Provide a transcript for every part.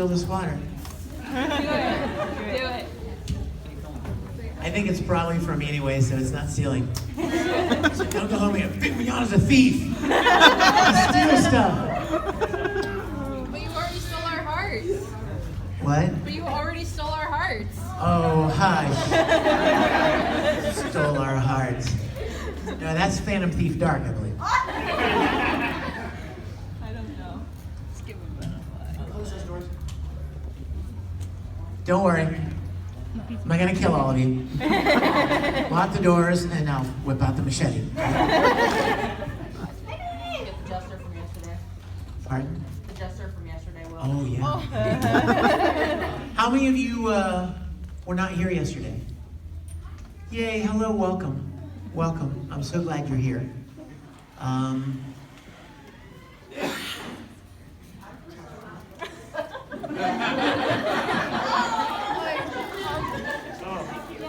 steal this water. Do it. I think it's probably for me anyway, so it's not stealing. Don't go home and Vic Mignogna's a thief. He steals stuff. But you already stole our hearts. What? But you already stole our hearts. Oh, hush. Stole our hearts. No, that's Phantom Thief Dark, I believe. I don't know. Let's give him a Close those doors. Don't worry. I'm not gonna kill all of you. Lock the doors and I'll whip out the machete. The jester from yesterday. Pardon? The jester from yesterday, Will. Oh, yeah. How many of you were not here yesterday? Yay, hello, welcome. Welcome. I'm so glad you're here.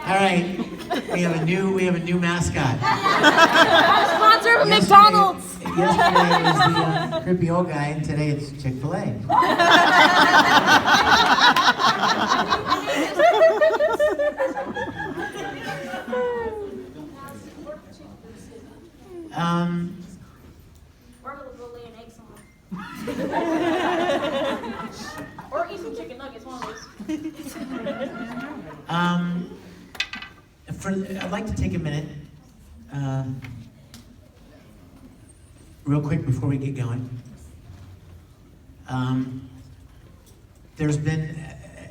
All right, we have a new mascot. Sponsor of McDonald's. Yesterday was the creepy old guy, and today it's Chick-fil-A. Or we'll lay an egg on. Or eat some chicken nuggets, one of those. I'd like to take a minute, real quick before we get going. There's been,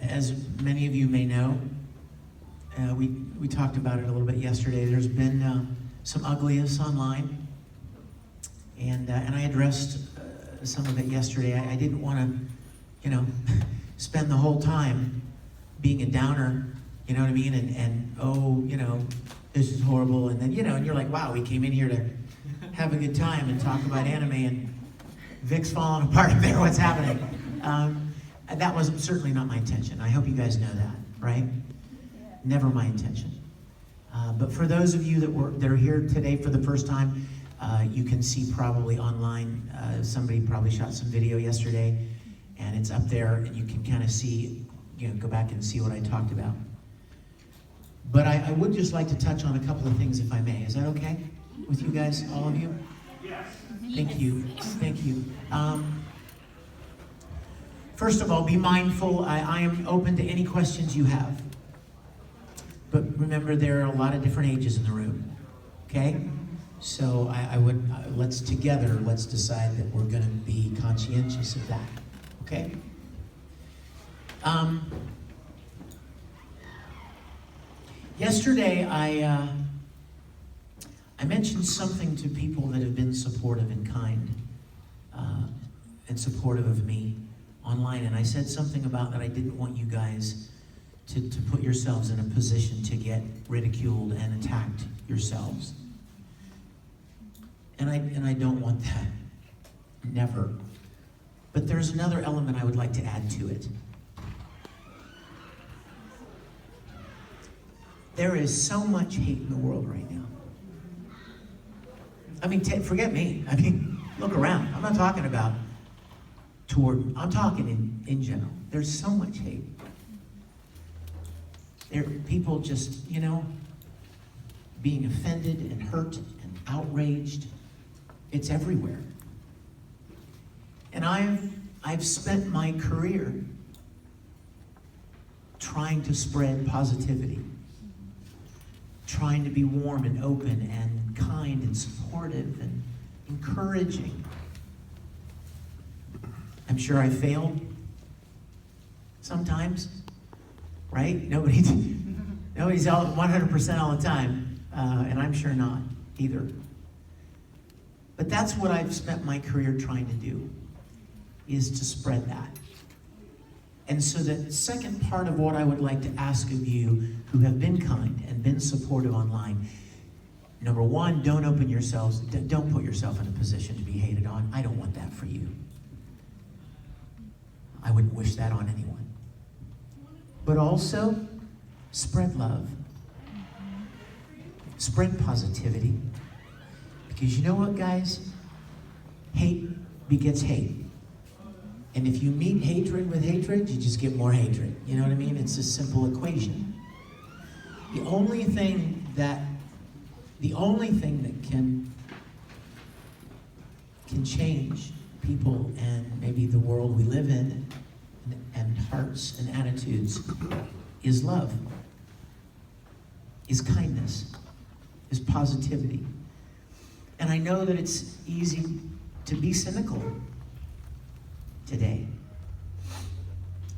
as many of you may know, we talked about it a little bit yesterday. There's been some ugliness online, and I addressed some of it yesterday. I didn't want to, spend the whole time being a downer. You know what I mean? And oh, this is horrible. And then, and you're like, wow, we came in here to have a good time and talk about anime, and Vic's falling apart there. What's happening? That was certainly not my intention. I hope you guys know that, right? Never my intention. But for those of you that are here today for the first time, you can see probably online, somebody probably shot some video yesterday, and it's up there, and you can kind of see, go back and see what I talked about. But I would just like to touch on a couple of things, if I may. Is that okay with you guys, all of you? Yes. Thank you. Thank you. First of all, be mindful. I am open to any questions you have. But remember, there are a lot of different ages in the room. Okay? So let's decide that we're going to be conscientious of that. Okay? Yesterday, I mentioned something to people that have been supportive and kind and supportive of me online, and I said something about that I didn't want you guys to put yourselves in a position to get ridiculed and attacked yourselves. And I don't want that. Never. But there's another element I would like to add to it. There is so much hate in the world right now. I mean, forget me. I mean, look around. I'm not talking about I'm talking in general. There's so much hate. People just, being offended and hurt and outraged. It's everywhere. And I've spent my career trying to spread positivity, trying to be warm and open and kind and supportive and encouraging. I'm sure I failed sometimes, right? Nobody's all 100% all the time, and I'm sure not either. But that's what I've spent my career trying to do, is to spread that. And so the second part of what I would like to ask of you who have been kind and been supportive online, number one, don't put yourself in a position to be hated on. I don't want that for you. I wouldn't wish that on anyone. But also, spread love. Spread positivity. Because you know what, guys? Hate begets hate. And if you meet hatred with hatred, you just get more hatred. You know what I mean? It's a simple equation. The only thing that can change people and maybe the world we live in and hearts and attitudes is love, is kindness, is positivity. And I know that it's easy to be cynical today.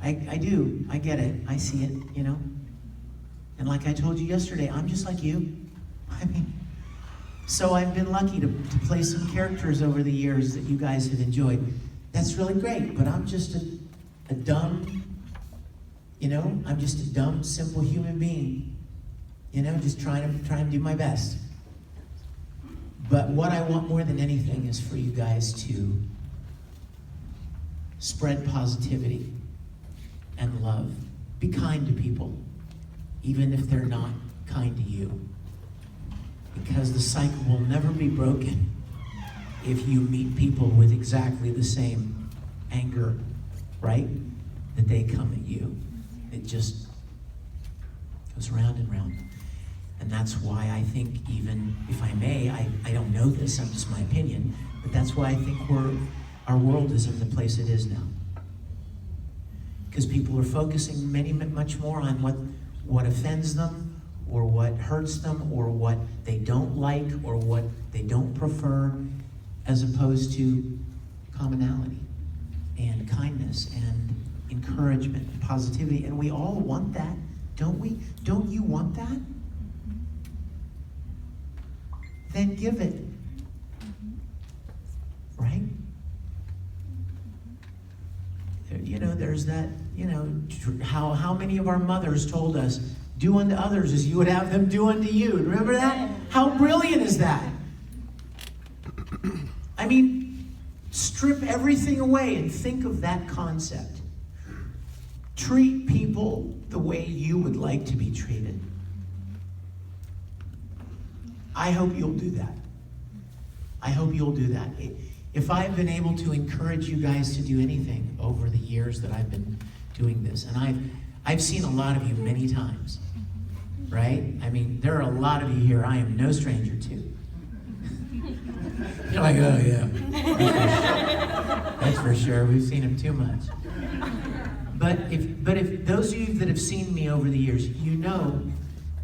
I do. I get it. I see it, you know? And like I told you yesterday, I'm just like you. I mean, so I've been lucky to play some characters over the years that you guys have enjoyed. That's really great, but I'm just a dumb, you know? I'm just a dumb, simple human being. You know, just trying to do my best. But what I want more than anything is for you guys to spread positivity and love. Be kind to people, even if they're not kind to you. Because the cycle will never be broken if you meet people with exactly the same anger, right? That they come at you. It just goes round and round. And that's why I think, even if I may, I don't know this, I'm just my opinion, but that's why I think our world is in the place it is now. Because people are focusing much more on what offends them, or what hurts them, or what they don't like, or what they don't prefer, as opposed to commonality and kindness and encouragement and positivity. And we all want that, don't we? Don't you want that? Then give it. Right? You know, there's that, you know, how many of our mothers told us, do unto others as you would have them do unto you. Remember that? How brilliant is that? I mean, strip everything away and think of that concept. Treat people the way you would like to be treated. I hope you'll do that. I hope you'll do that. If I've been able to encourage you guys to do anything over the years that I've been doing this, and I've seen a lot of you many times, right? I mean, there are a lot of you here I am no stranger to. You're like, oh yeah, that's for sure. We've seen him too much. But if those of you that have seen me over the years, you know,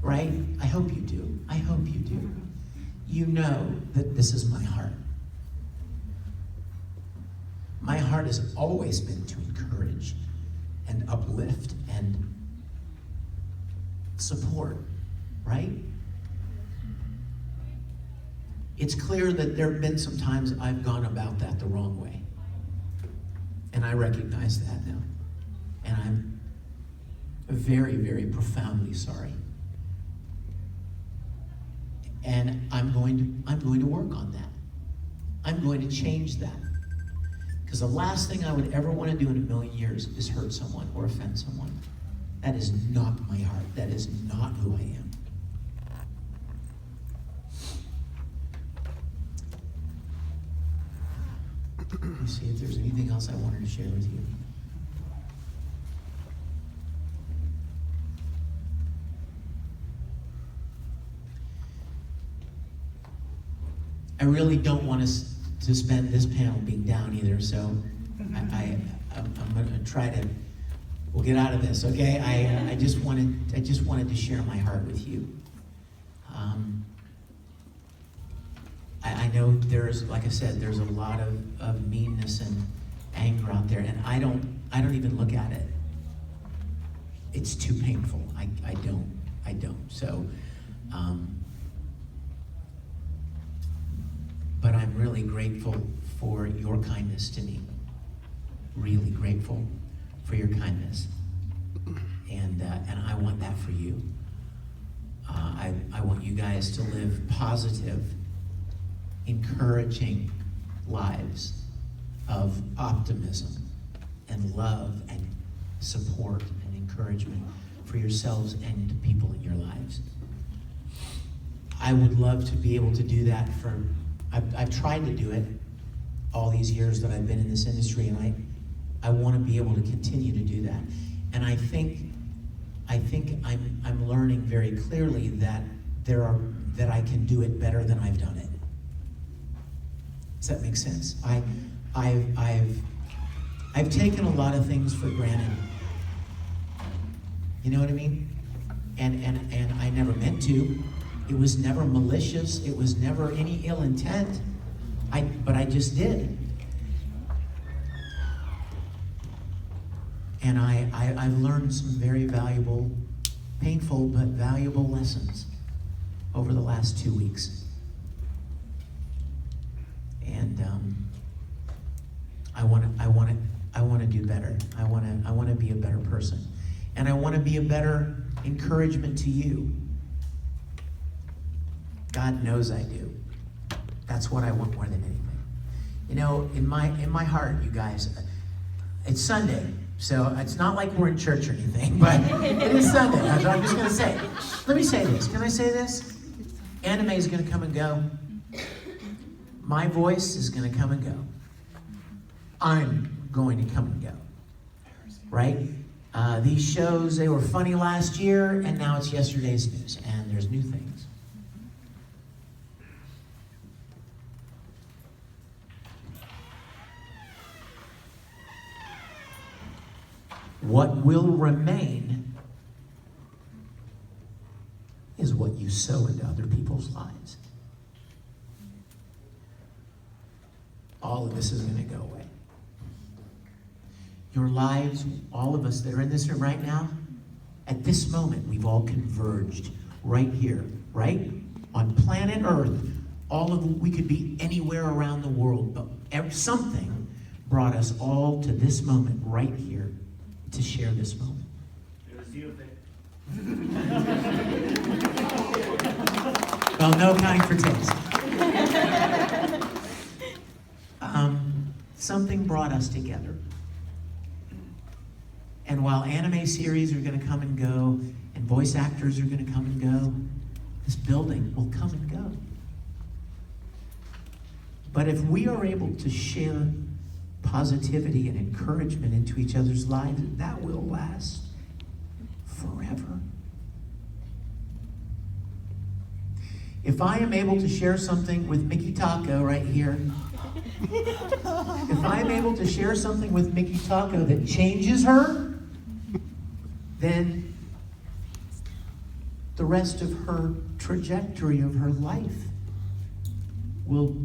right? I hope you do. I hope you do. You know that this is my heart. My heart has always been to encourage and uplift and support, right? It's clear that there have been some times I've gone about that the wrong way. And I recognize that now. And I'm very, very profoundly sorry. And I'm going to work on that. I'm going to change that. Because the last thing I would ever want to do in a million years is hurt someone or offend someone. That is not my heart. That is not who I am. Let me see if there's anything else I wanted to share with you. I really don't want us to spend this panel being down either, so I'm going to try to. We'll get out of this, okay? I just wanted to share my heart with you. I know there's, like I said, there's a lot of meanness and anger out there, and I don't even look at it. It's too painful. I don't. So. But I'm really grateful for your kindness to me. Really grateful for your kindness. And I want that for you. I want you guys to live positive, encouraging lives of optimism and love and support and encouragement for yourselves and the people in your lives. I would love to be able to do that I've tried to do it all these years that I've been in this industry, and I want to be able to continue to do that. And I think I'm learning very clearly that I can do it better than I've done it. Does that make sense? I've taken a lot of things for granted. You know what I mean? And I never meant to. It was never malicious. It was never any ill intent. But I just did. And I've learned some very valuable, painful but valuable lessons over the last 2 weeks. And I want to do better. I want to be a better person, and I want to be a better encouragement to you. God knows I do. That's what I want more than anything. You know, in my heart, you guys, it's Sunday, so it's not like we're in church or anything, but it is Sunday. I'm just going to say. Let me say this. Can I say this? Anime is going to come and go. My voice is going to come and go. I'm going to come and go. Right? These shows, they were funny last year, and now it's yesterday's news, and there's new things. What will remain is what you sow into other people's lives. All of this is going to go away. Your lives, all of us that are in this room right now, at this moment, we've all converged right here, right? On planet Earth. We could be anywhere around the world, but something brought us all to this moment right here to share this moment. It was you, Vic. Well, no kind for taste. Something brought us together. And while anime series are going to come and go, and voice actors are going to come and go, this building will come and go. But if we are able to share positivity and encouragement into each other's lives, that will last forever. If I am able to share something with Mickey Taco right here, if I'm able to share something with Mickey Taco that changes her, then the rest of her trajectory of her life will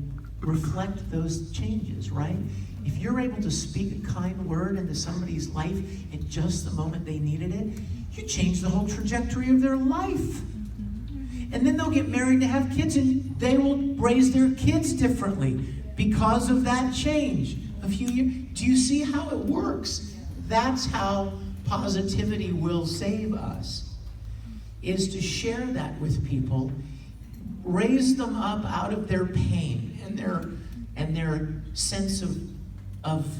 reflect those changes, right? If you're able to speak a kind word into somebody's life at just the moment they needed it, you change the whole trajectory of their life. And then they'll get married and have kids, and they will raise their kids differently because of that change. A few years. Do you see how it works? That's how positivity will save us, is to share that with people, raise them up out of their pain and their sense of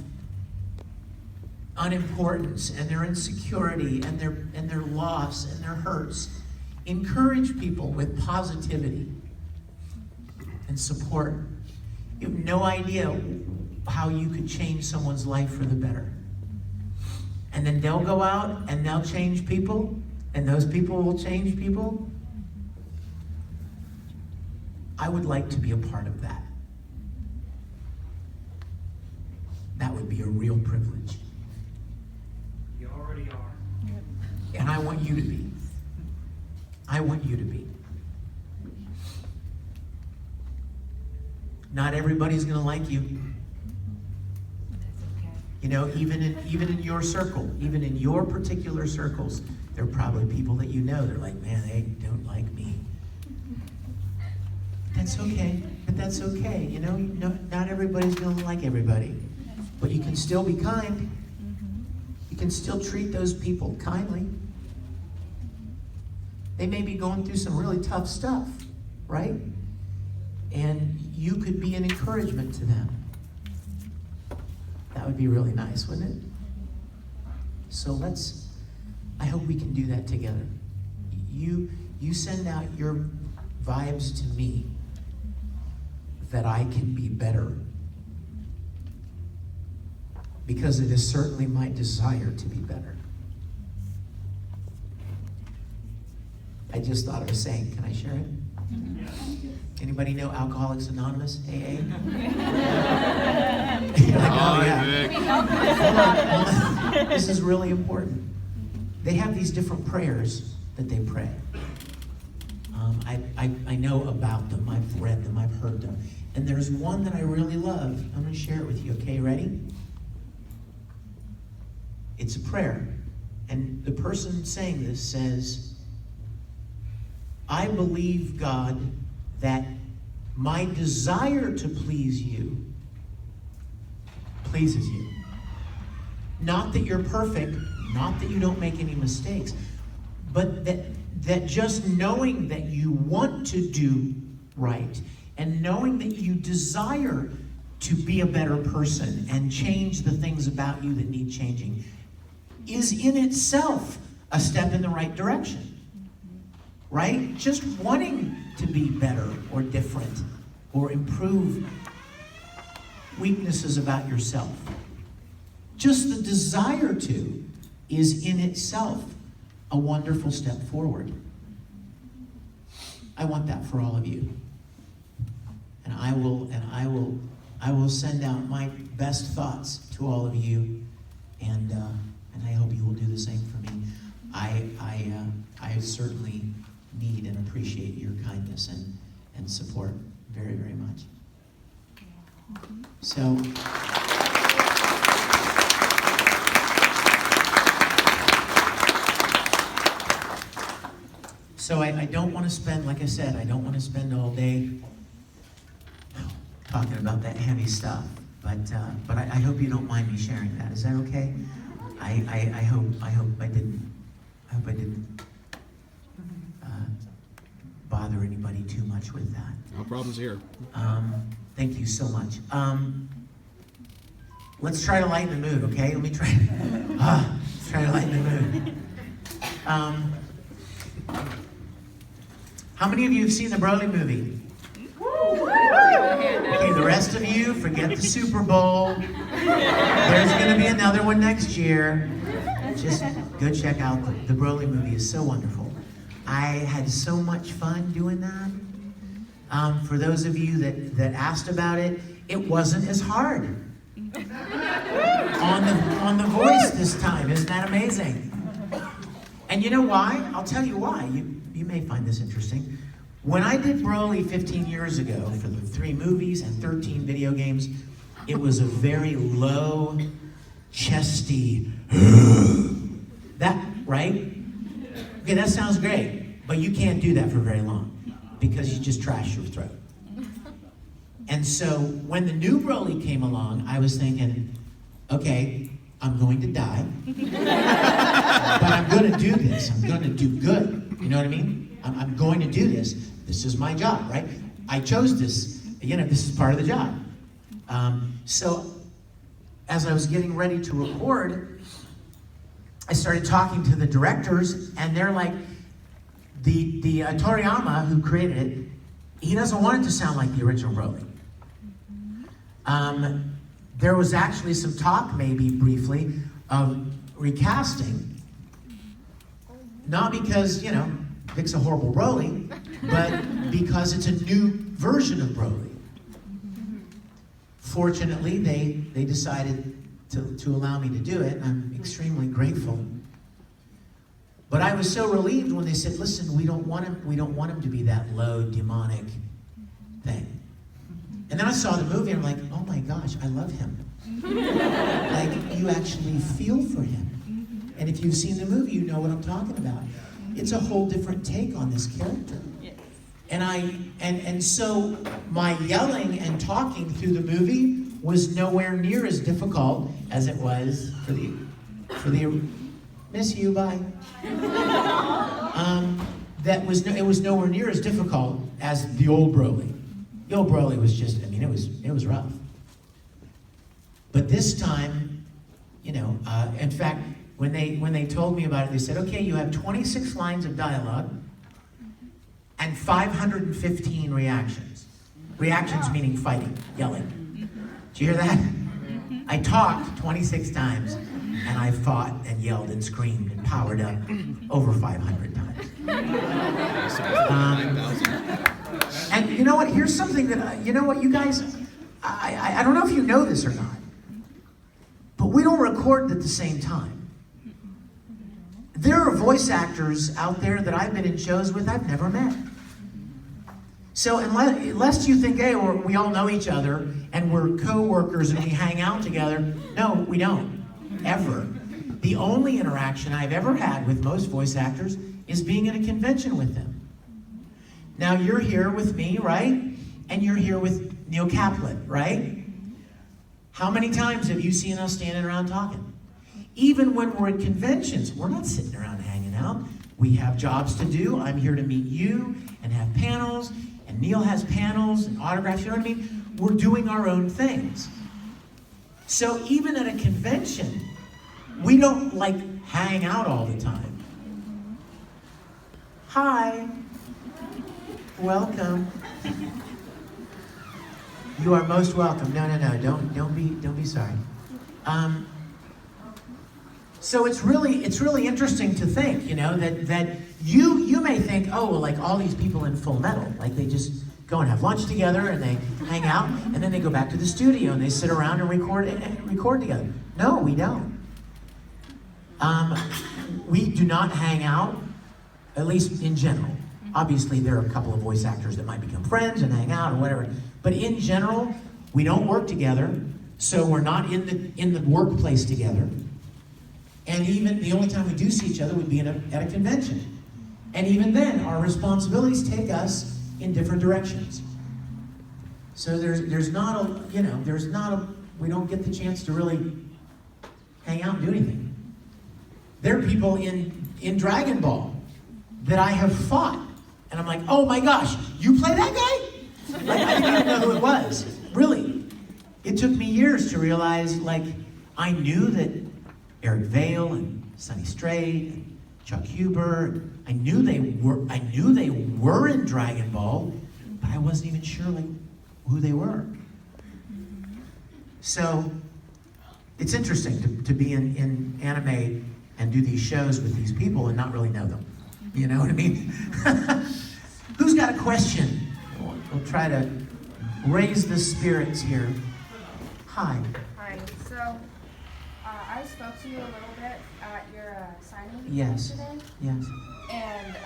unimportance and their insecurity and their loss and their hurts. Encourage people with positivity and support. You have no idea how you could change someone's life for the better. And then they'll go out and they'll change people, and those people will change people. I would like to be a part of that. That would be a real privilege. You already are. And I want you to be. I want you to be. Not everybody's going to like you. You know, even in your circle, even in your particular circles, there are probably people that you know, they're like, man, they don't like me. That's okay. But that's okay. You know, not everybody's going to like everybody. But you can still be kind. You can still treat those people kindly. They may be going through some really tough stuff, right? And you could be an encouragement to them. That would be really nice, wouldn't it? So I hope we can do that together. You send out your vibes to me that I can be better because it is certainly my desire to be better. I just thought of a saying. Can I share it? Anybody know Alcoholics Anonymous, AA? You're like, oh, yeah. Hold on. This is really important. They have these different prayers that they pray. I know about them. I've read them. I've heard them. And there's one that I really love. I'm going to share it with you. Okay, ready? It's a prayer. And the person saying this says, I believe, God, that my desire to please you pleases you. Not that you're perfect, not that you don't make any mistakes, but that just knowing that you want to do right and knowing that you desire to be a better person and change the things about you that need changing is in itself a step in the right direction. Right? Just wanting to be better or different or improve weaknesses about yourself. Just the desire to is in itself a wonderful step forward. I want that for all of you. And I will send out my best thoughts to all of you, and I hope you will do the same for me. I certainly need and appreciate your kindness and support very, very much. So I don't want to spend, like I said, I don't want to spend all day talking about that heavy stuff. But I hope you don't mind me sharing that. Is that okay? I hope I didn't bother anybody too much with that. No problems here. Thank you so much. Let's try to lighten the mood, okay? Let me try. Let's try to lighten the mood. How many of you have seen the Broly movie? Okay, the rest of you, forget the Super Bowl. There's going to be another one next year. Just go check out the Broly movie. It's so wonderful. I had so much fun doing that. For those of you that asked about it, it wasn't as hard on the voice this time. Isn't that amazing? And you know why? I'll tell you why. You may find this interesting. When I did Broly 15 years ago for the 3 movies and 13 video games, it was a very low, chesty, that, right? Okay, that sounds great, but you can't do that for very long because you just trash your throat. And so when the new Broly came along, I was thinking, okay, I'm going to die, but I'm going to do this. I'm going to do good. You know what I mean? I'm going to do this. This is my job, right? I chose this. You know, this is part of the job. So as I was getting ready to record, I started talking to the directors, and they're like, the Toriyama, who created it, he doesn't want it to sound like the original Broly. There was actually some talk, maybe briefly, of recasting. Not because, you know, Vic's a horrible Broly, but because it's a new version of Broly. Fortunately, they decided to allow me to do it, and I'm extremely grateful. But I was so relieved when they said, listen, we don't want him to be that low, demonic thing. And then I saw the movie, and I'm like, oh my gosh, I love him. Like, you actually feel for him. And if you've seen the movie, you know what I'm talking about. It's a whole different take on this character. And so my yelling and talking through the movie was nowhere near as difficult as it was for the miss you, bye. It was nowhere near as difficult as the old Broly. The old Broly was just, I mean, it was rough. But this time, you know, in fact, when they told me about it, they said, okay, you have 26 lines of dialogue and 515 reactions. Reactions meaning fighting, yelling. Did you hear that? I talked 26 times, and I fought and yelled and screamed and powered up over 500 times. And you know what? Here's something that, you know what, you guys, I don't know if you know this or not, but we don't record at the same time. There are voice actors out there that I've been in shows with I've never met. So unless you think, hey, we all know each other and we're co-workers and we hang out together, no, we don't, ever. The only interaction I've ever had with most voice actors is being at a convention with them. Now you're here with me, right? And you're here with Neil Kaplan, right? How many times have you seen us standing around talking? Even when we're at conventions, we're not sitting around hanging out. We have jobs to do. I'm here to meet you and have panels, and Neil has panels and autographs, you know what I mean? We're doing our own things. So even at a convention, we don't like hang out all the time. Hi, welcome. You are most welcome. No, don't be sorry. So it's really interesting to think, you know, that you may think, oh, well, like all these people in Full Metal, like they just go and have lunch together and they hang out and then they go back to the studio and they sit around and record together. No, we don't. We do not hang out, at least in general. Obviously, there are a couple of voice actors that might become friends and hang out or whatever. But in general, we don't work together, so we're not in the workplace together. And even the only time we do see each other would be at a convention. And even then, our responsibilities take us in different directions. So there's not a, we don't get the chance to really hang out and do anything. There are people in Dragon Ball that I have fought. And I'm like, oh my gosh, you play that guy? Like, I didn't even know who it was. Really. It took me years to realize, like, I knew that Eric Vale and Sonny Strait and Chuck Huber, I knew they were in Dragon Ball, but I wasn't even sure like who they were. So it's interesting to be in anime and do these shows with these people and not really know them. You know what I mean? Who's got a question? We'll try to raise the spirits here. Hi. Hi. So, I spoke to you a little bit at your signing Yes. yesterday. Yes. And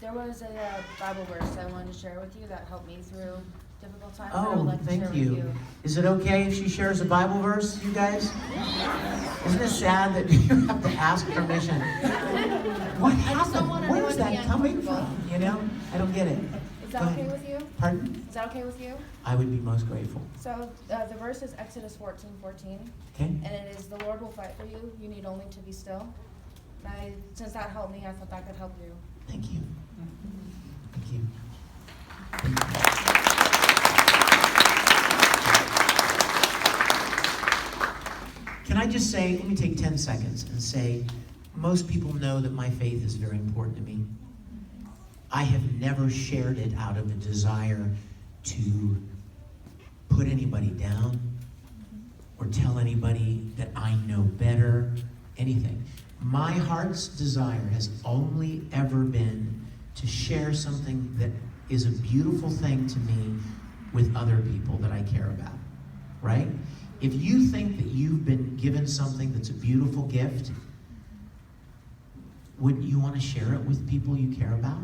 there was a Bible verse I wanted to share with you that helped me through difficult times. that I would Oh, like to share thank with you. Is it okay if she shares a Bible verse, you guys? Isn't it sad that you have to ask permission? What I just don't happened? want Where anyone is to be that coming uncomfortable. from? You know? I don't get it. Is that Go okay ahead. with you? Pardon? Is that okay with you? I would be most grateful. So the verse is Exodus 14:14, Okay? and it is, "The Lord will fight for you. You need only to be still." And since that helped me, I thought that could help you. Thank you. Thank you. Can I just say, let me take 10 seconds and say, most people know that my faith is very important to me. I have never shared it out of a desire to put anybody down or tell anybody that I know better, anything. My heart's desire has only ever been to share something that is a beautiful thing to me with other people that I care about, right? If you think that you've been given something that's a beautiful gift, wouldn't you want to share it with people you care about?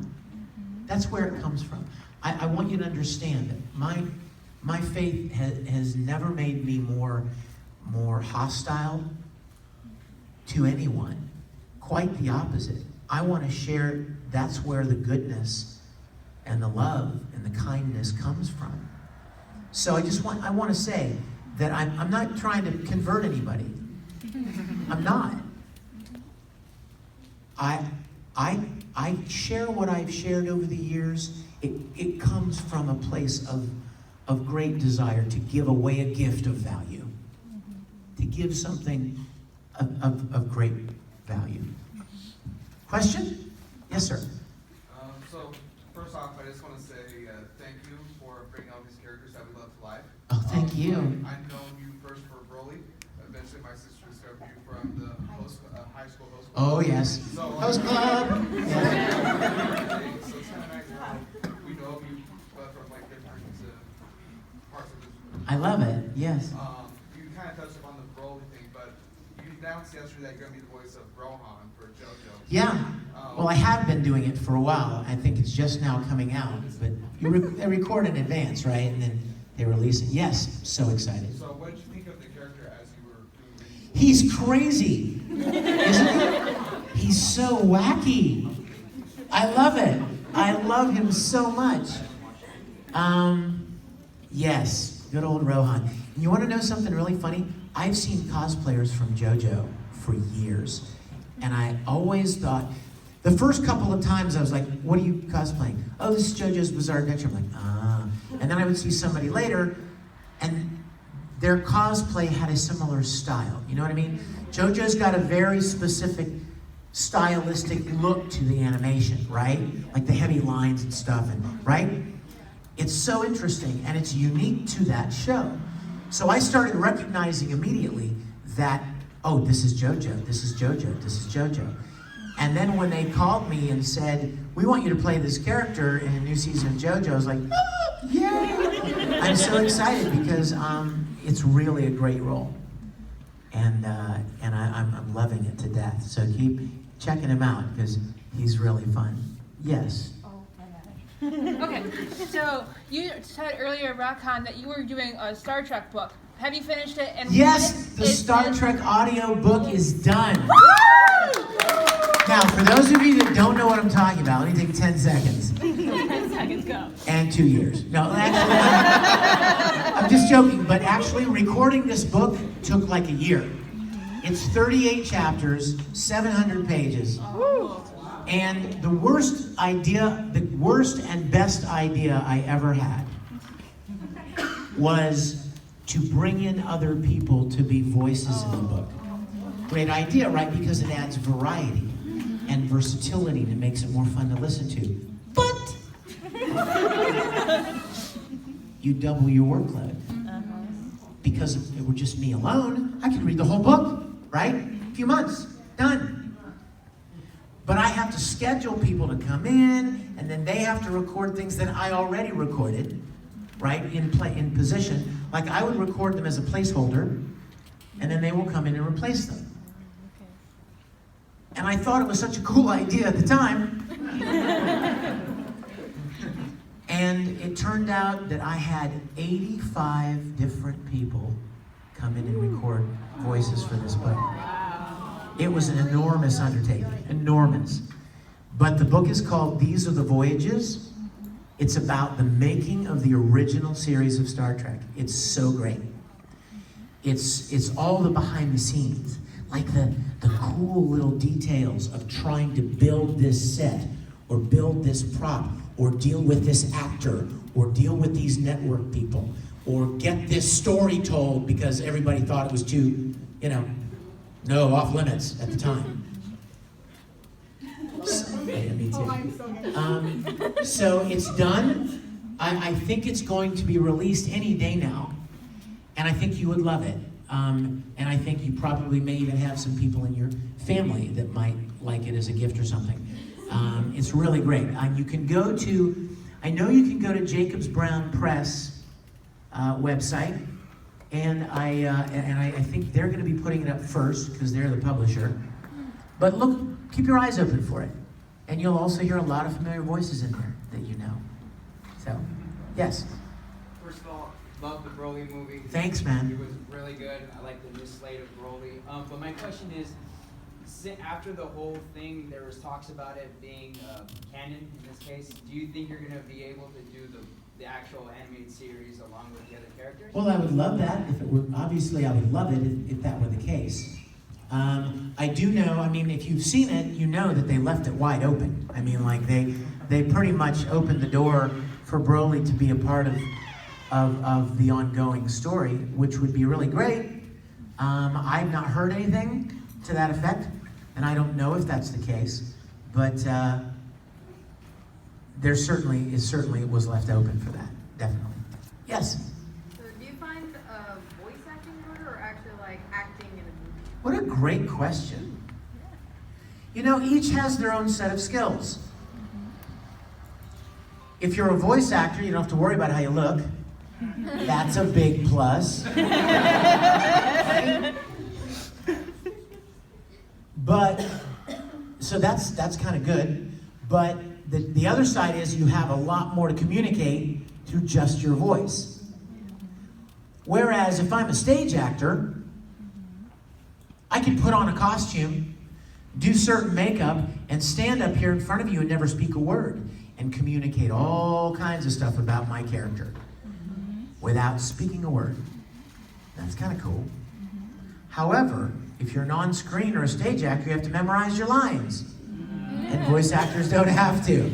That's where it comes from. I want you to understand that my faith has never made me more hostile to anyone. Quite the opposite. I want to share, that's where the goodness and the love and the kindness comes from. So I want to say that I'm not trying to convert anybody. I'm not. I share what I've shared over the years. It comes from a place of great desire to give away a gift of value. To give something of great value. Question? Yes, sir. So, first off, I just want to say thank you for bringing all these characters that we love to life. Oh, thank you. I've known you first for Broly. Eventually, my sister discovered you from the high school host club. Oh, yes. So, Host club. Yeah. So it's kind of nice how we know you from like different parts of this. I love it. Yes. You kind of touched upon the Broly thing, but you announced yesterday that you're going to be the voice of Rohan for Jojo. Yeah. Well, I have been doing it for a while. I think it's just now coming out. But they record in advance, right? And then they release it. Yes. So excited. So what did you think of the character as you were doing it? He's crazy, isn't he? He's so wacky. I love it. I love him so much. Yes, good old Rohan. And you want to know something really funny? I've seen cosplayers from Jojo for years. And I always thought, the first couple of times I was like, what are you cosplaying? Oh, this is JoJo's Bizarre Adventure. I'm like, ah. And then I would see somebody later, and their cosplay had a similar style. You know what I mean? JoJo's got a very specific stylistic look to the animation, right? Like the heavy lines and stuff, and right? It's so interesting, and it's unique to that show. So I started recognizing immediately that, oh, this is JoJo, this is JoJo, this is JoJo. And then when they called me and said, we want you to play this character in a new season of JoJo, I was like, oh, yeah! I'm so excited because it's really a great role. And I'm loving it to death. So keep checking him out because he's really fun. Yes. Okay, so you said earlier, Rakan, that you were doing a Star Trek book. Have you finished it? And Yes, the Star Trek audiobook is done. Now, for those of you that don't know what I'm talking about, let me take 10 seconds. 10 seconds, go. And 2 years. No, actually, I'm just joking, but actually recording this book took like a year. It's 38 chapters, 700 pages. And the worst and best idea I ever had was to bring in other people to be voices in the book. Great idea, right? Because it adds variety and versatility and it makes it more fun to listen to. But you double your workload. Because if it were just me alone, I could read the whole book, right? A few months, done. But I have to schedule people to come in, and then they have to record things that I already recorded, right, in position. Like I would record them as a placeholder, and then they will come in and replace them. And I thought it was such a cool idea at the time. And it turned out that I had 85 different people come in and record voices for this book. It was an enormous undertaking, enormous. But the book is called These Are the Voyages. It's about the making of the original series of Star Trek. It's so great. It's all the behind the scenes, like the cool little details of trying to build this set, or build this prop, or deal with this actor, or deal with these network people, or get this story told because everybody thought it was too, no, off limits at the time. Yeah, me too. So it's done. I think it's going to be released any day now, and I think you would love it. And I think you probably may even have some people in your family that might like it as a gift or something. It's really great. You can go to, I know you can go to Jacobs Brown Press website. And I think they're going to be putting it up first because they're the publisher. But look, keep your eyes open for it. And you'll also hear a lot of familiar voices in there that you know. So, yes. First of all, love the Broly movie. Thanks, man. It was really good. I like the new slate of Broly. But my question is, after the whole thing, there was talks about it being canon in this case. Do you think you're going to be able to do the actual animated series along with the other characters? Well, I would love that if it were. Obviously, I would love it if that were the case. I do know. I mean, if you've seen it, you know that they left it wide open. I mean, like they pretty much opened the door for Broly to be a part of the ongoing story, which would be really great. I've not heard anything to that effect, and I don't know if that's the case, but it certainly was left open for that, definitely. Yes? So do you What a great question. You know, each has their own set of skills. If you're a voice actor, you don't have to worry about how you look. That's a big plus. Right? But, so that's kind of good. But the other side is you have a lot more to communicate through just your voice. Whereas if I'm a stage actor, I can put on a costume, do certain makeup, and stand up here in front of you and never speak a word and communicate all kinds of stuff about my character without speaking a word. That's kind of cool. However, if you're an on-screen or a stage actor, you have to memorize your lines. And voice actors don't have to.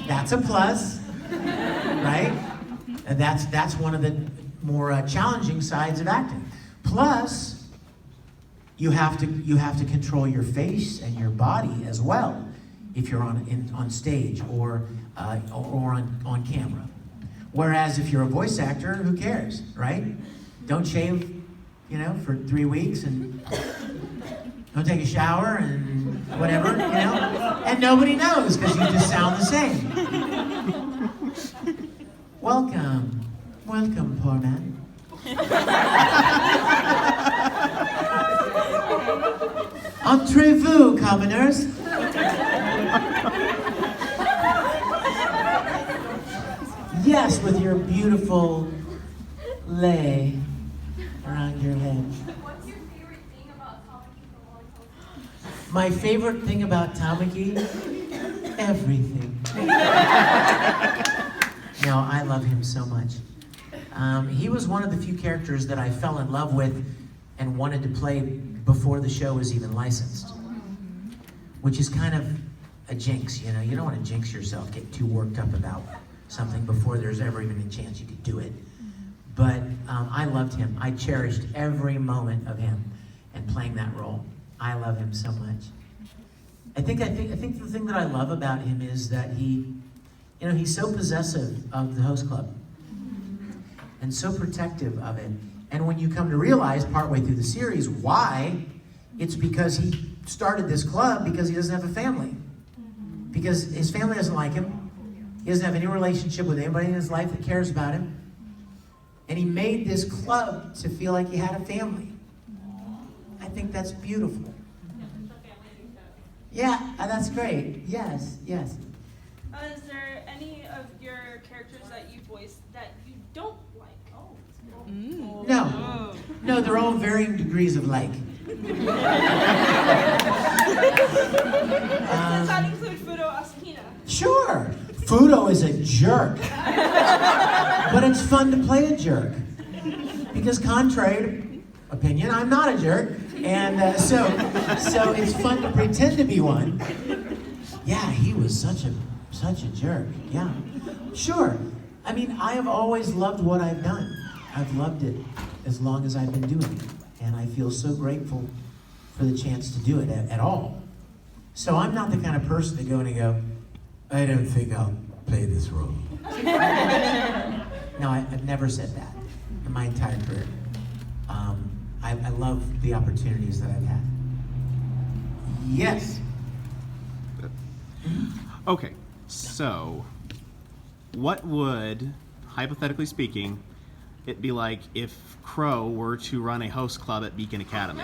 That's a plus, right? And that's one of the more challenging sides of acting. Plus, you have to control your face and your body as well if you're on stage or on camera. Whereas if you're a voice actor, who cares, right? Don't shave, for 3 weeks and don't take a shower and whatever, and nobody knows because you just sound the same. Welcome, poor man. Entrez-vous, commoners. Yes, with your beautiful lei around your head. What's your favorite thing about Tamaki from Roller Coaster? My favorite thing about Tamaki? Everything. No, I love him so much. He was one of the few characters that I fell in love with and wanted to play before the show was even licensed. Which is kind of a jinx, you don't want to jinx yourself, get too worked up about something before there's ever even a chance you could do it. But I loved him. I cherished every moment of him and playing that role. I love him so much. I think the thing that I love about him is that he's so possessive of the host club and so protective of it. And when you come to realize partway through the series why, it's because he started this club because he doesn't have a family. Because his family doesn't like him. He doesn't have any relationship with anybody in his life that cares about him. And he made this club to feel like he had a family. I think that's beautiful. Yeah, that's great. Yes. Is there any of your characters that you voiced that you don't like? No, they're all varying degrees of like. Does that include Fudo Asahina? Sure, Fudo is a jerk. But it's fun to play a jerk. Because contrary to opinion, I'm not a jerk. And so it's fun to pretend to be one. Yeah, he was such a jerk, yeah. Sure, I mean, I have always loved what I've done. I've loved it as long as I've been doing it. And I feel so grateful for the chance to do it at all. So I'm not the kind of person to go and go, I don't think I'll play this role. No, I've never said that in my entire career. I love the opportunities that I've had. Yes. Okay, so what would, hypothetically speaking, it be like if Crow were to run a host club at Beacon Academy?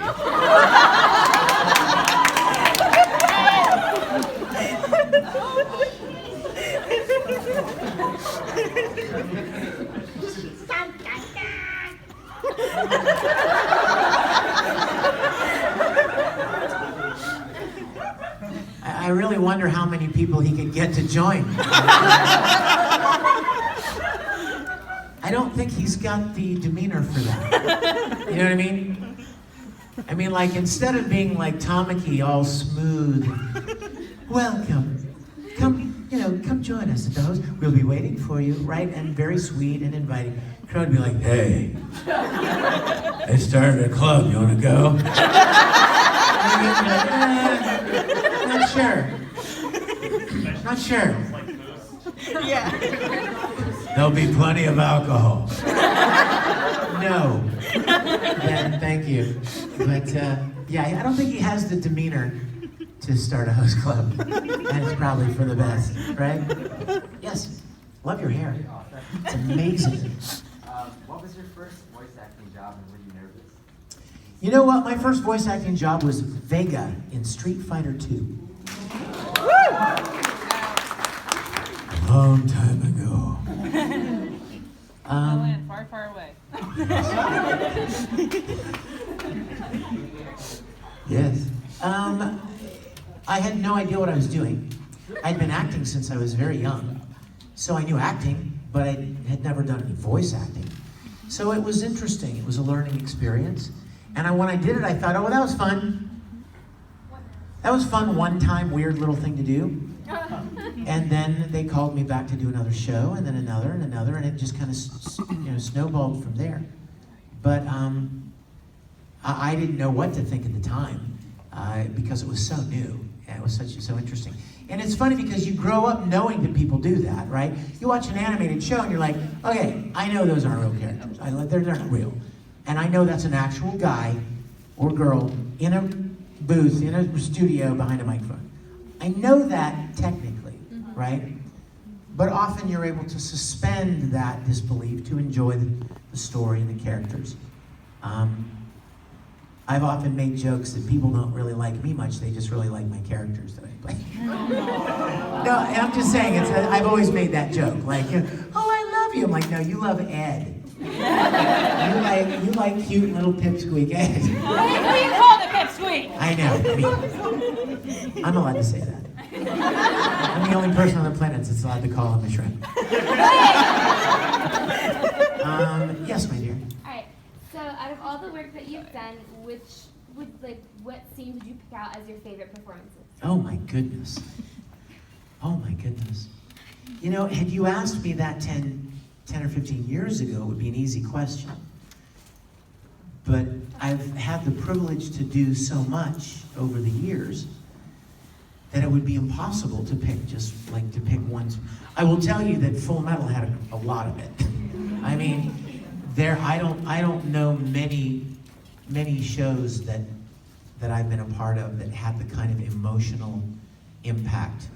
I really wonder how many people he could get to join. I don't think he's got the demeanor for that. You know what I mean? I mean, like, instead of being like Tamaki, all smooth, welcome, come join us at the host. We'll be waiting for you, right? And very sweet and inviting. Crow would be like, hey, I started a club, you wanna go? Not sure. Not sure. Yeah. There'll be plenty of alcohol. No. Ben, thank you. But yeah, I don't think he has the demeanor to start a host club. And it's probably for the best, right? Yes. Love your hair. It's amazing. What was your first voice acting job and were you nervous? You know what? My first voice acting job was Vega in Street Fighter 2. A long time ago. Land far, far away. Yes. I had no idea what I was doing. I'd been acting since I was very young. So I knew acting, but I had never done any voice acting. So it was interesting. It was a learning experience. And when I did it, I thought, oh, well, that was fun. That was fun, one-time weird little thing to do. And then they called me back to do another show, and then another, and it just kind of snowballed from there. But I didn't know what to think at the time because it was so new, and it was so interesting. And it's funny because you grow up knowing that people do that, right? You watch an animated show and you're like, okay, I know those aren't real characters. They're not real. And I know that's an actual guy or girl in a booth, in a studio behind a microphone. I know that technically, right? But often you're able to suspend that disbelief to enjoy the story and the characters. I've often made jokes that people don't really like me much, they just really like my characters that I play. No, I'm just saying, I've always made that joke, like, oh, I love you. I'm like, no, you love Ed. You like cute little pipsqueak Ed. Who you call the pipsqueak? I know, I'm allowed to say that. I'm the only person on the planet that's allowed to call him a shrimp. Yes, my dear. Alright, so out of all the work that you've done, what scene did you pick out as your favorite performances? Oh my goodness. Oh my goodness. You know, had you asked me that 10 or 15 years ago, it would be an easy question. But I've had the privilege to do so much over the years that it would be impossible to pick one. I will tell you that Full Metal had a lot of it. I mean, I don't know many shows that I've been a part of that had the kind of emotional impact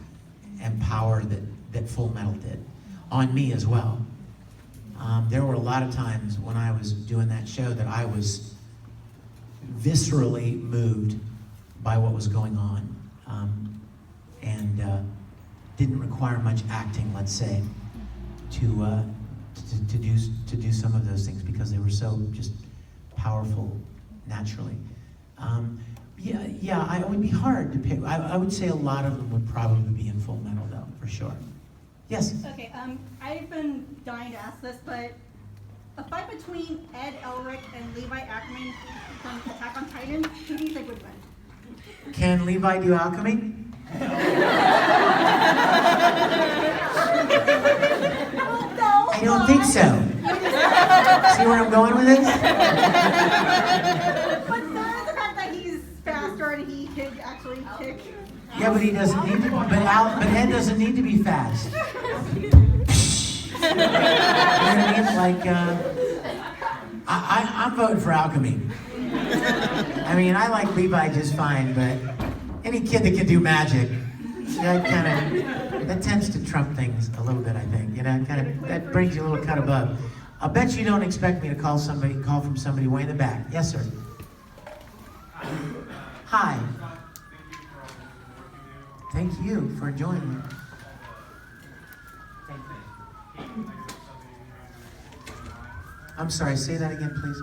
and power that Full Metal did on me as well. There were a lot of times when I was doing that show that I was viscerally moved by what was going on, and didn't require much acting, let's say, to do some of those things because they were so just powerful naturally. It would be hard to pick. I would say a lot of them would probably be in Full Metal, though, for sure. Yes? Okay, I've been dying to ask this, but a fight between Ed Elric and Levi Ackerman from Attack on Titan, who do you think would win? Can Levi do alchemy? No. I don't think so. See where I'm going with this? But the fact that he's faster and he could actually kick. Yeah, but he doesn't need to. But Ed doesn't need to be fast. You know what I mean? Like, I'm voting for alchemy. I mean, I like Levi just fine, but any kid that can do magic, that tends to trump things a little bit, I think. You know, that brings you a little cut above. I'll bet you don't expect me to call from somebody way in the back. Yes, sir. Hi. Thank you for joining me. I'm sorry, say that again, please.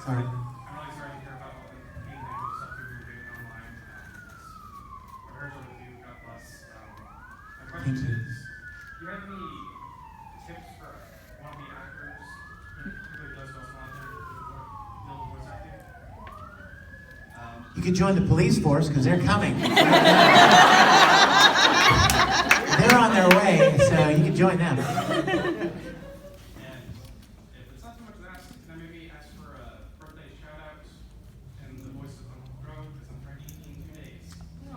Sorry. I'm really sorry to hear about all the negative stuff you've been doing online. I've heard of you, God bless. My question Thank you. is, do you have any tips for wannabe actors, particularly those of us wanting to build voice acting? You could join the police force because they're coming. They're on their way, so you can join them.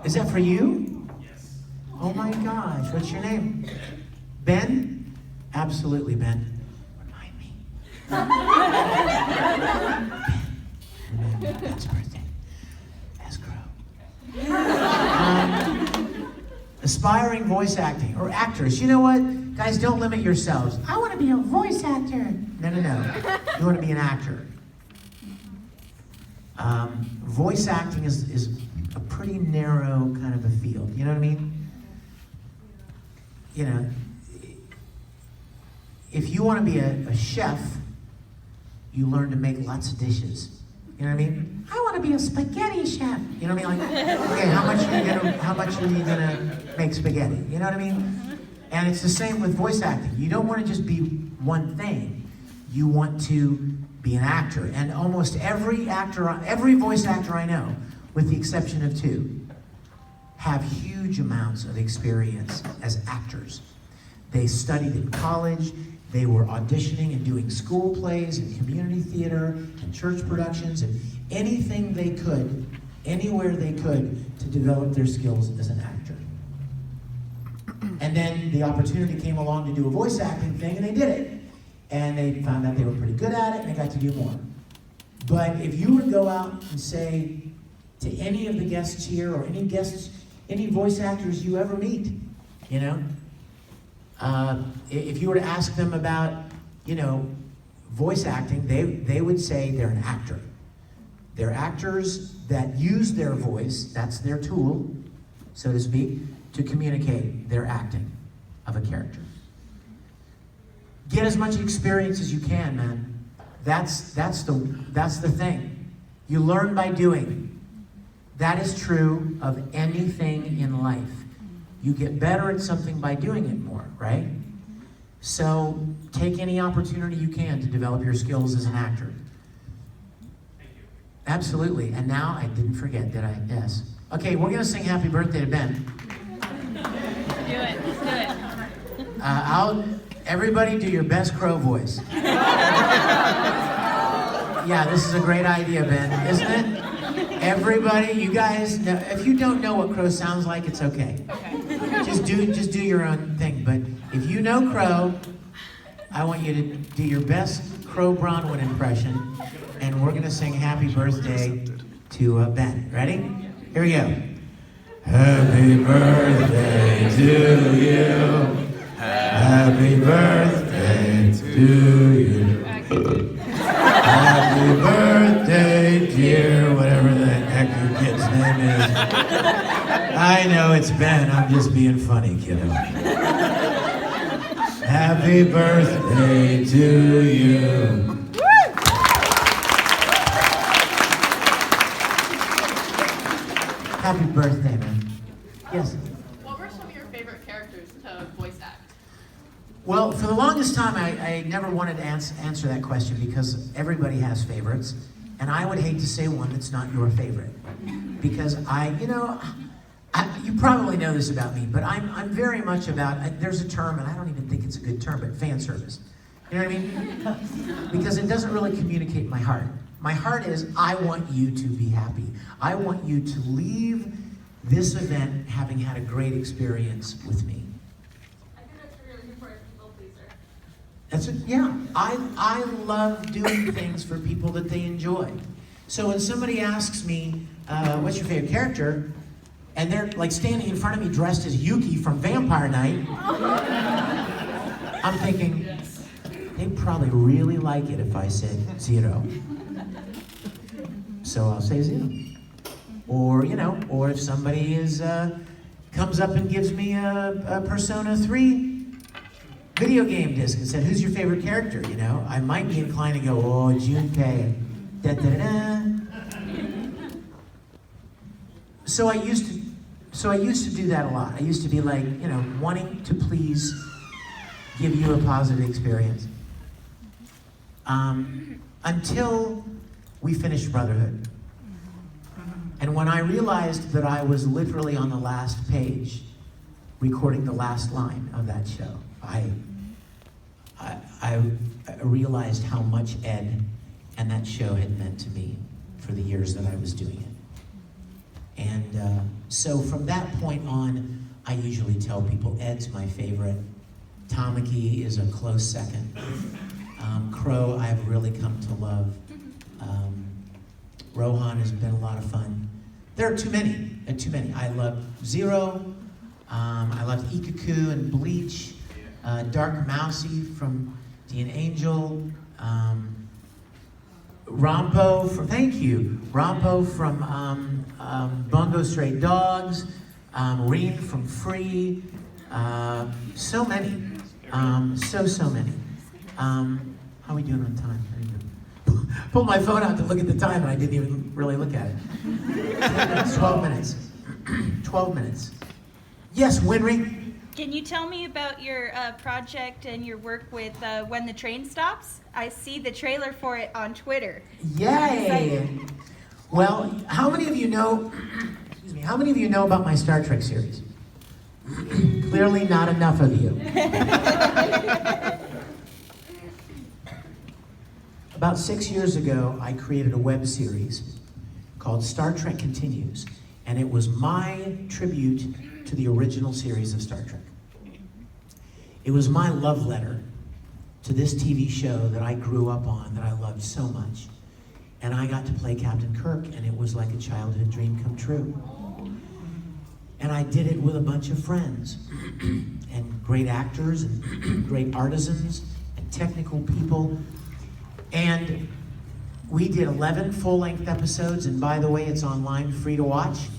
Is that for you? Yes. Oh my gosh, what's your name? Ben? Absolutely, Ben. Remind me. Ben's birthday. As Crow. Aspiring voice acting, or actors. You know what? Guys, don't limit yourselves. I want to be a voice actor. No. You want to be an actor. Voice acting is a pretty narrow kind of a field. You know what I mean? You know, if you want to be a chef, you learn to make lots of dishes. You know what I mean? I want to be a spaghetti chef. You know what I mean? Like, okay, how much are you gonna make spaghetti? You know what I mean? And it's the same with voice acting. You don't want to just be one thing. You want to be an actor. And almost every voice actor I know, with the exception of 2, have huge amounts of experience as actors. They studied in college. They were auditioning and doing school plays and community theater and church productions and anything they could, anywhere they could, to develop their skills as an actor. And then the opportunity came along to do a voice acting thing, and they did it. And they found out they were pretty good at it, and they got to do more. But if you were to go out and say to any of the guests here, or any voice actors you ever meet, you know, if you were to ask them about, you know, voice acting, they would say they're an actor. They're actors that use their voice, that's their tool, so to speak, to communicate their acting of a character. Get as much experience as you can, man. That's the thing. You learn by doing. That is true of anything in life. You get better at something by doing it more, right? So take any opportunity you can to develop your skills as an actor. Thank you. Absolutely. And now, I didn't forget, did I? Yes. Okay, we're gonna sing Happy Birthday to Ben. Do it. Let's do it. Everybody do your best Crow voice. Yeah, this is a great idea, Ben, isn't it? Everybody, you guys, if you don't know what Crow sounds like, it's okay. Just do your own thing. But if you know Crow, I want you to do your best Crow Bronwyn impression, and we're gonna sing Happy Birthday to Ben. Ready? Here we go. Happy birthday to you. Happy birthday to you. Happy birthday, dear, whatever the heck your kid's name is. I know it's Ben, I'm just being funny, kiddo. Happy birthday to you. Happy birthday, man. Yes? What were some of your favorite characters to voice act? Well, for the longest time, I never wanted to answer that question because everybody has favorites, and I would hate to say one that's not your favorite. Because you probably know this about me, but I'm very much about, there's a term, and I don't even think it's a good term, but fan service. You know what I mean? Because it doesn't really communicate my heart. My heart is, I want you to be happy. I want you to leave this event having had a great experience with me. I think that's a really important people pleaser. That's it, yeah. I love doing things for people that they enjoy. So when somebody asks me, what's your favorite character? And they're like standing in front of me dressed as Yuki from Vampire Night, I'm thinking, they'd probably really like it if I said 0. So I'll say 0. Or, or if somebody comes up and gives me a Persona 3 video game disc and said, who's your favorite character, I might be inclined to go, oh, Junpei, da-da-da-da. So I used to do that a lot. I used to be like, wanting to please give you a positive experience. Until we finished Brotherhood. And when I realized that I was literally on the last page, recording the last line of that show, I realized how much Ed and that show had meant to me for the years that I was doing it. And so from that point on, I usually tell people Ed's my favorite. Tamaki is a close second. Crow, I've really come to love. Rohan has been a lot of fun. There are too many. I love Zero. I loved Ikaku and Bleach. Dark Mousy from Dean Angel. Rompo from, thank you. Rompo from Bungo Stray Dogs. Reen from Free. So many. So many. How are we doing on time? Pulled my phone out to look at the time and I didn't even really look at it. 12 minutes. 12 minutes. Yes, Winry? Can you tell me about your project and your work with When the Train Stops? I see the trailer for it on Twitter. Yay! Well, how many of you know, excuse me, how many of you know about my Star Trek series? Clearly not enough of you. About 6 years ago, I created a web series called Star Trek Continues, and it was my tribute to the original series of Star Trek. It was my love letter to this TV show that I grew up on, that I loved so much. And I got to play Captain Kirk, and it was like a childhood dream come true. And I did it with a bunch of friends, and great actors, and great artisans, and technical people. And we did 11 full-length episodes, and by the way, it's online, free to watch,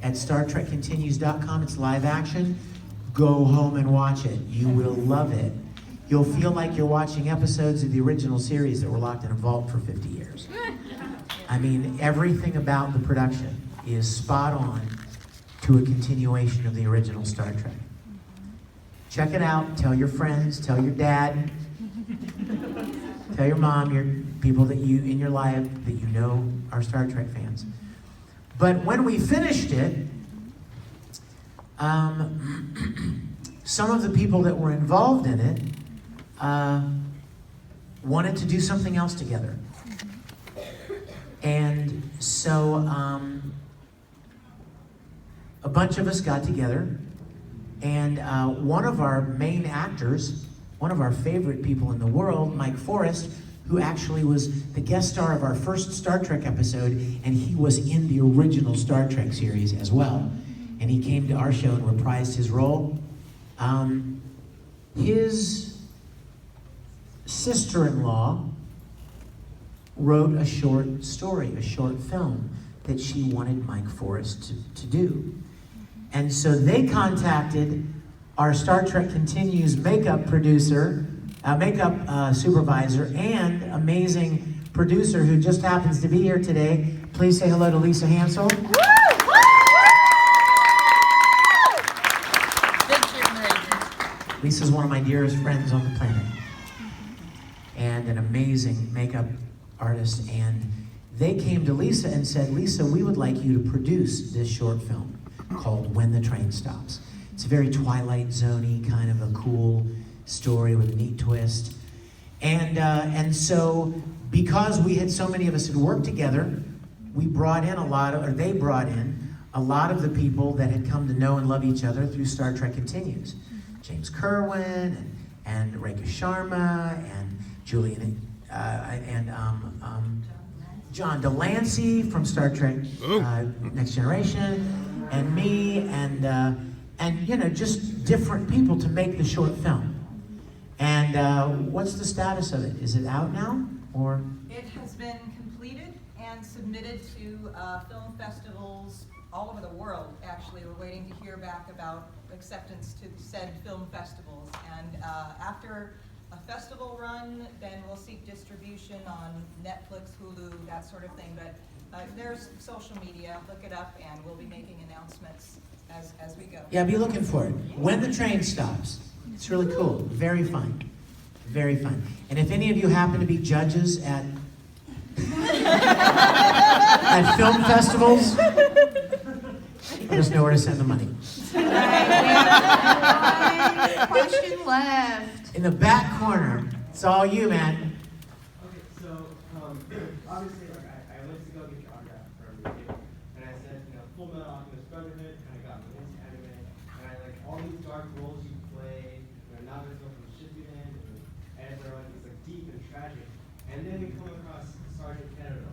at StarTrekContinues.com. It's live action. Go home and watch it. You will love it. You'll feel like you're watching episodes of the original series that were locked in a vault for 50 years. I mean, everything about the production is spot on to a continuation of the original Star Trek. Check it out. Tell your friends. Tell your dad. Tell your mom, your people that you in your life that you know are Star Trek fans. But when we finished it, some of the people that were involved in it wanted to do something else together. And so a bunch of us got together, and one of our main actors, one of our favorite people in the world, Mike Forrest, who actually was the guest star of our first Star Trek episode, and he was in the original Star Trek series as well. And he came to our show and reprised his role. His sister-in-law wrote a short story, a short film that she wanted Mike Forrest to do. And so they contacted our Star Trek Continues makeup producer, makeup supervisor, and amazing producer who just happens to be here today. Please say hello to Lisa Hansel. Lisa's one of my dearest friends on the planet, and an amazing makeup artist. And they came to Lisa and said, Lisa, we would like you to produce this short film called When the Train Stops. It's a very Twilight Zone-y, kind of a cool story with a neat twist. And so, because we had, so many of us had worked together, we brought in they brought in a lot of the people that had come to know and love each other through Star Trek Continues. James Kerwin, and Rekha Sharma, and Julian, John Delancey from Star Trek Next Generation, and me, and you know, just different people to make the short film. And what's the status of it? Is it out now, or? It has been completed and submitted to film festivals all over the world. Actually, we're waiting to hear back about acceptance to said film festivals. And after a festival run, then we'll seek distribution on Netflix, Hulu, that sort of thing. But there's social media, look it up, and we'll be making announcements as we go. Yeah, be looking for it. When the Train Stops. It's really cool. Very fun. Very fun. And if any of you happen to be judges at film festivals, let us know where to send the money. Question left. In the back corner. It's all you, man. Okay, so obviously, like I went to go get your autograph from you, and I said, you know, Full Metal Alchemist Brotherhood kind of got me into anime, and I like all these dark roles you play, you know, Naruto from Shippuden, and and they're like it's like deep and tragic. And then we come across Sergeant Canada.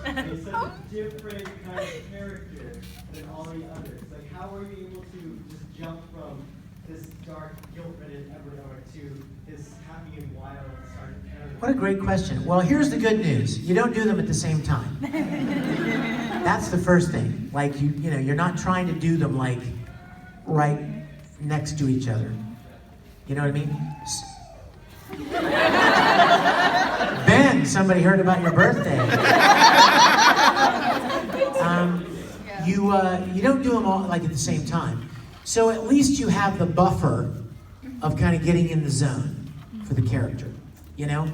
And he's such a different kind of character than all the others. Like, how were you able to just jump from this dark, guilt-ridden Everett to this happy and wild Sergeant Canada? What a great question. Well, here's the good news. You don't do them at the same time. That's the first thing. Like, you know, you're not trying to do them like right next to each other. You know what I mean? Ben, somebody heard about your birthday. You don't do them all like at the same time. So at least you have the buffer of kind of getting in the zone for the character. You know,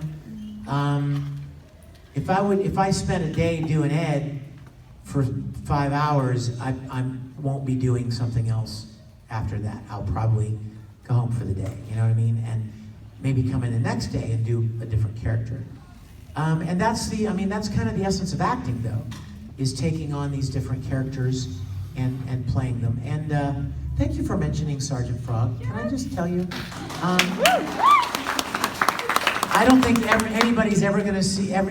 if I spent a day doing Ed for 5 hours, I won't be doing something else after that. I'll probably go home for the day. You know what I mean? And maybe come in the next day and do a different character. And that's kind of the essence of acting, though, is taking on these different characters and playing them. And thank you for mentioning Sergeant Frog. Can I just tell you? I don't think anybody's ever going to see, I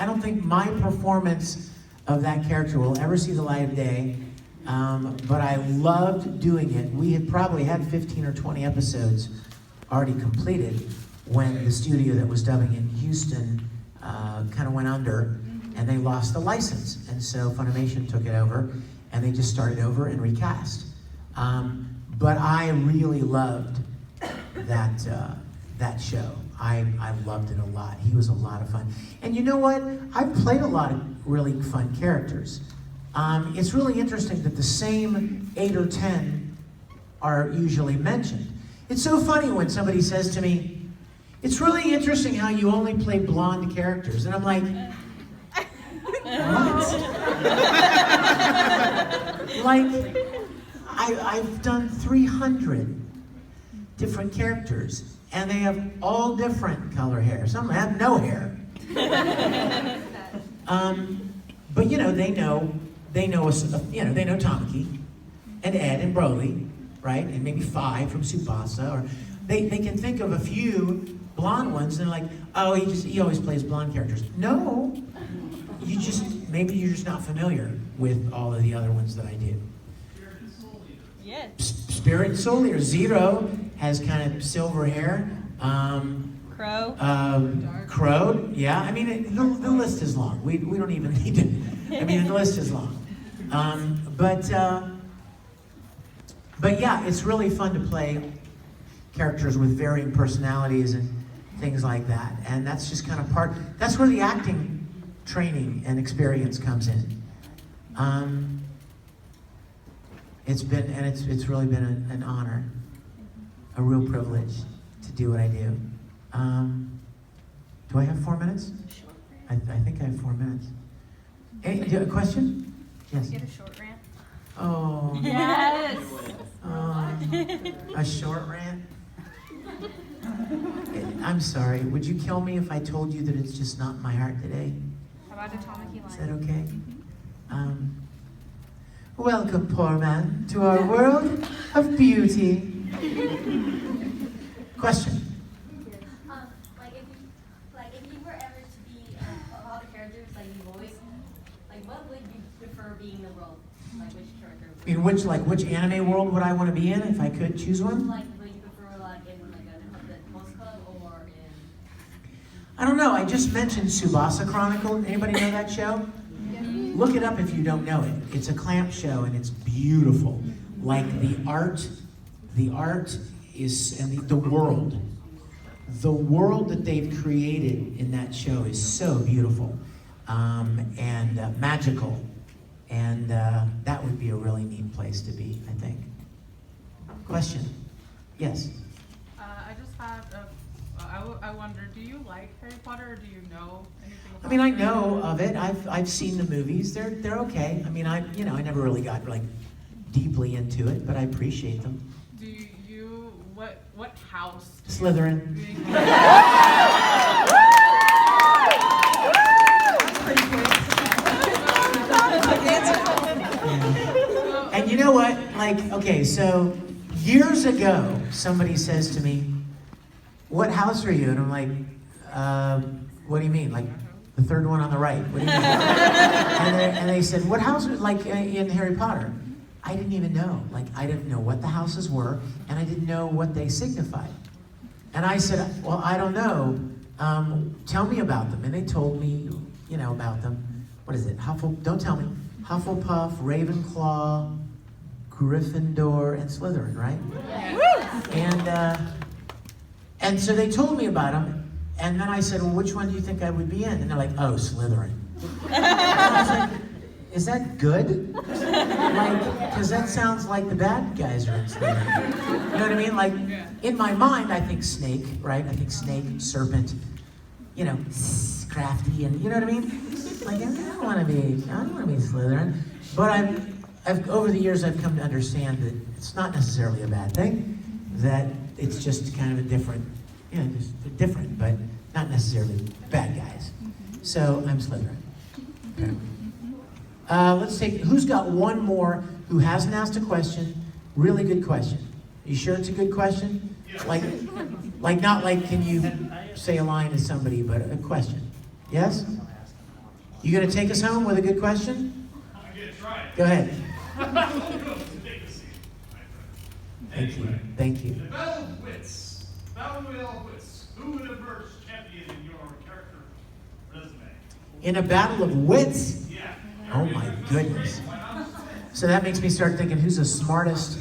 don't think my performance of that character will ever see the light of day, but I loved doing it. We had probably had 15 or 20 episodes already completed when the studio that was dubbing in Houston kind of went under, and they lost the license. And so Funimation took it over, and they just started over and recast. But I really loved that show. I loved it a lot. He was a lot of fun. And you know what? I've played a lot of really fun characters. It's really interesting that the same 8 or 10 are usually mentioned. It's so funny when somebody says to me, "It's really interesting how you only play blonde characters." And I'm like, what? Like, I've done 300 different characters, and they have all different color hair. Some have no hair. But you know, they know Tamaki and Ed and Broly, right? And maybe 5 from Tsubasa, or they can think of a few blonde ones, and they're like, oh, he always plays blonde characters. No, maybe you're just not familiar with all of the other ones that I do. Yes. Spirit and Soul Eater. Zero has kind of silver hair. Crow. Crow. Yeah. I mean, the list is long. We don't even need to. I mean, the list is long. But yeah, it's really fun to play characters with varying personalities and things like that. And that's just kind of that's where the acting training and experience comes in. It's really been an honor, a real privilege to do what I do. Do I have 4 minutes? I think I have 4 minutes. Hey, do you have a question? Yes. Get a short rant. Oh. Yes. A short rant? I'm sorry. Would you kill me if I told you that it's just not in my heart today? How about a Tamaki line? Is that okay? Welcome, poor man, to our world of beauty. Question. If you were ever to be all the characters like you voice, like what would you prefer being the role? Like which character? In which anime world would I want to be in if I could choose one? Like would you prefer like in like a host club or in? I don't know. I just mentioned Tsubasa Chronicle. Anybody know that show? Look it up if you don't know it. It's a clamp show and it's beautiful. Like the art is, and the world that they've created in that show is so beautiful and magical. And that would be a really neat place to be, I think. Question? Yes? I just had I wonder, do you like Harry Potter or do you know anything about I mean, I know of it. I've seen the movies. They're okay. I mean, I never really got like deeply into it, but I appreciate them. Do you what house? Slytherin. And you know what? Like, okay, so years ago, somebody says to me, what house are you? And I'm like, what do you mean? Like, the third one on the right. What do you mean? and they said, what house, like in Harry Potter? I didn't even know. Like, I didn't know what the houses were, and I didn't know what they signified. And I said, well, I don't know. Tell me about them. And they told me, you know, about them. What is it? Don't tell me. Hufflepuff, Ravenclaw, Gryffindor, and Slytherin, right? Yeah. And so they told me about them, and then I said, well, which one do you think I would be in? And they're like, oh, Slytherin. And I was like, is that good? Like, because that sounds like the bad guys are in Slytherin. You know what I mean? Like, in my mind, I think snake, right? I think snake, serpent, you know, crafty, and you know what I mean? Like, I don't want to be Slytherin. But I've over the years, I've come to understand that it's not necessarily a bad thing. That it's just kind of a different, you know, just different, but not necessarily bad guys. So I'm Slytherin. Okay. Let's take, who's got one more who hasn't asked a question? Really good question. You sure it's a good question? Like not like, can you say a line to somebody, but a question. Yes? You gonna take us home with a good question? I'm gonna try it. Go ahead. Take a seat, my friend. Thank you. Thank you. In a battle of wits, battle royale of wits, who would emerge champion in your character resume? In a battle of wits? Yeah. Oh my goodness. So that makes me start thinking, who's the smartest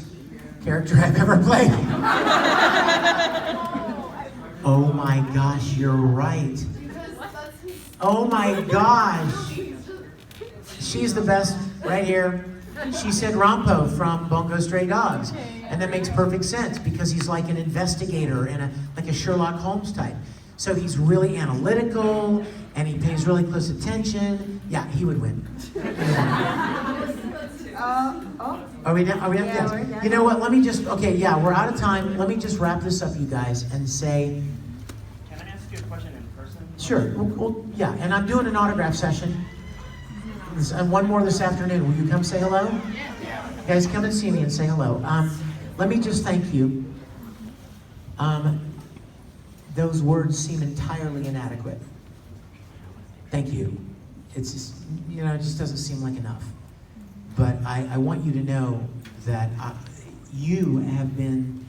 character I've ever played? Oh my gosh, you're right. Oh my gosh. She's the best right here. She said Rampo from Bungo Stray Dogs. And that makes perfect sense because he's like an investigator and like a Sherlock Holmes type. So he's really analytical and he pays really close attention. Yeah, he would win. Are we done? Yes. we're done. You know what? Let me just, okay, yeah, we're out of time. Let me just wrap this up, you guys, and say, Can I ask you a question in person? sure, yeah, and I'm doing an autograph session. And one more this afternoon. Will you come say hello? Yeah. Guys, come and see me and say hello. Let me just thank you. Those words seem entirely inadequate. Thank you. It's just, you know, it just doesn't seem like enough. But I want you to know that you have been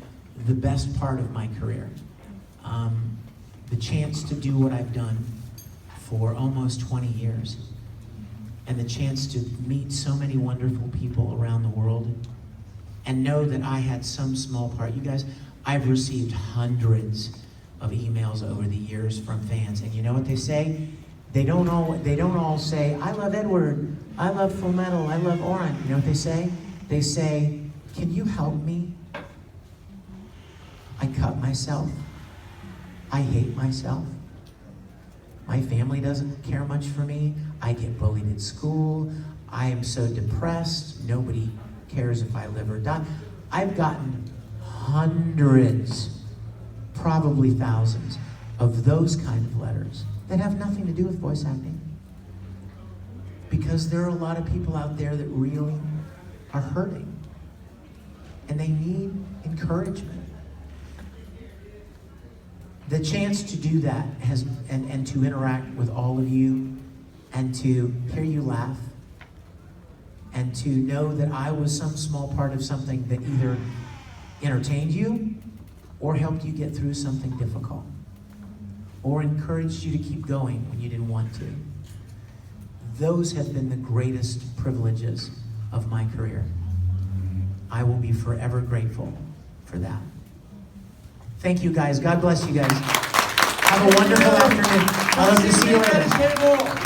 the best part of my career. The chance to do what I've done for almost 20 years. And the chance to meet so many wonderful people around the world and know that I had some small part. You guys, I've received hundreds of emails over the years from fans, and you know what they say? They don't all say, I love Edward, I love Full Metal, I love Oren. You know what they say? They say, can you help me? I cut myself. I hate myself. My family doesn't care much for me. I get bullied at school. I am so depressed. Nobody cares if I live or die. I've gotten hundreds, probably thousands, of those kind of letters that have nothing to do with voice acting. Because there are a lot of people out there that really are hurting. And they need encouragement. The chance to do that and to interact with all of you and to hear you laugh and to know that I was some small part of something that either entertained you or helped you get through something difficult or encouraged you to keep going when you didn't want to. Those have been the greatest privileges of my career. I will be forever grateful for that. Thank you guys. God bless you guys. Have a wonderful afternoon. I'd love to see you later.